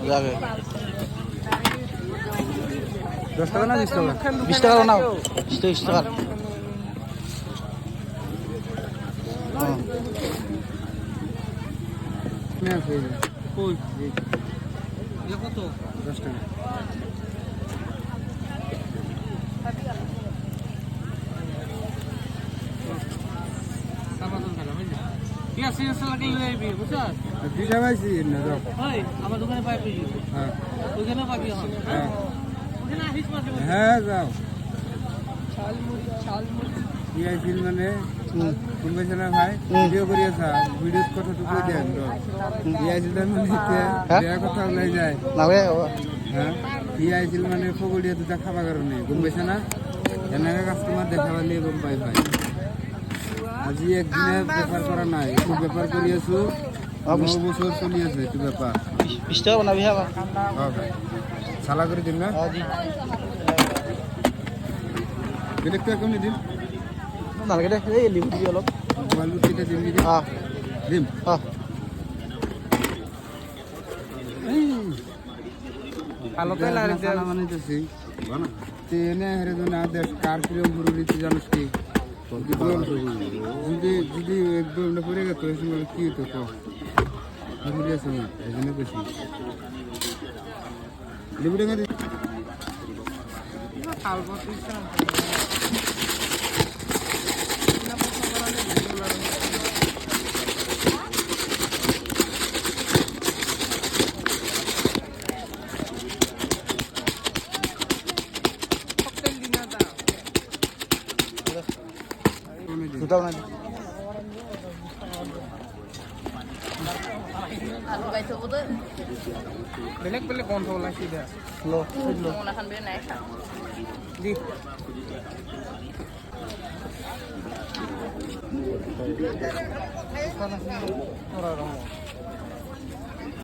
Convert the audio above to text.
যাবে 10 টাকা না 20 টাকা 20 টাকা নাও 20 টাকা না কই কই কত 10 টাকা ঠিক আছে লাগলে লই আইবি বুঝছস দিশা পাইছি না দাও ওই আমার দোকানে পাইবি হ্যাঁ ওখানে পাবি এখন হ্যাঁ ওখানে আসিস মাঝে মাঝে হ্যাঁ যাও শালমুড়ি ইয়াইছিল মানে শুনবেছ না ভাই ভিডিও করি আছা ভিডিও কথাটুকু দেন তো ইয়াইছিল মানে দেয়া কথা বলাই যায় নাবে হ্যাঁ ইয়াইছিল মানে ফগড়িয়া দুটা খাবার কারণে শুনবেছ না এনাকে কাস্টমার দেখাবার লিয়ে গম পাই ভাই আজি একদিনে ব্যাপার করা নাই একটু ব্যাপার করি আছো 9 বছর চলি আছে একটু ব্যাপার 20 টাকা বানাবি হ্যাঁ ভাই সালা করে দিন না জি বেলেগটা কেমন দিন নালকে দে এই লিমু দিবি অলপ মোবাইল লুটিতে দিম দিম হ্যাঁ দিম হ্যাঁ আলোকে লাগতে মানে তো বানা তেনে হেরে তো না দেশ কার কিরম জরুরি তুই জানিস কি যদি একদম না পড়ে গেত এই সময় কি হতো তো জরুরি আছে না এই জন্য বেশি লিবিটা গাড়ি দুটা বানাই আলু গাইছো বোধ বেলেগ বেলেগ গন্ধ ওলাইছে দে লো লো মোনাখান বেলে নাই খা দি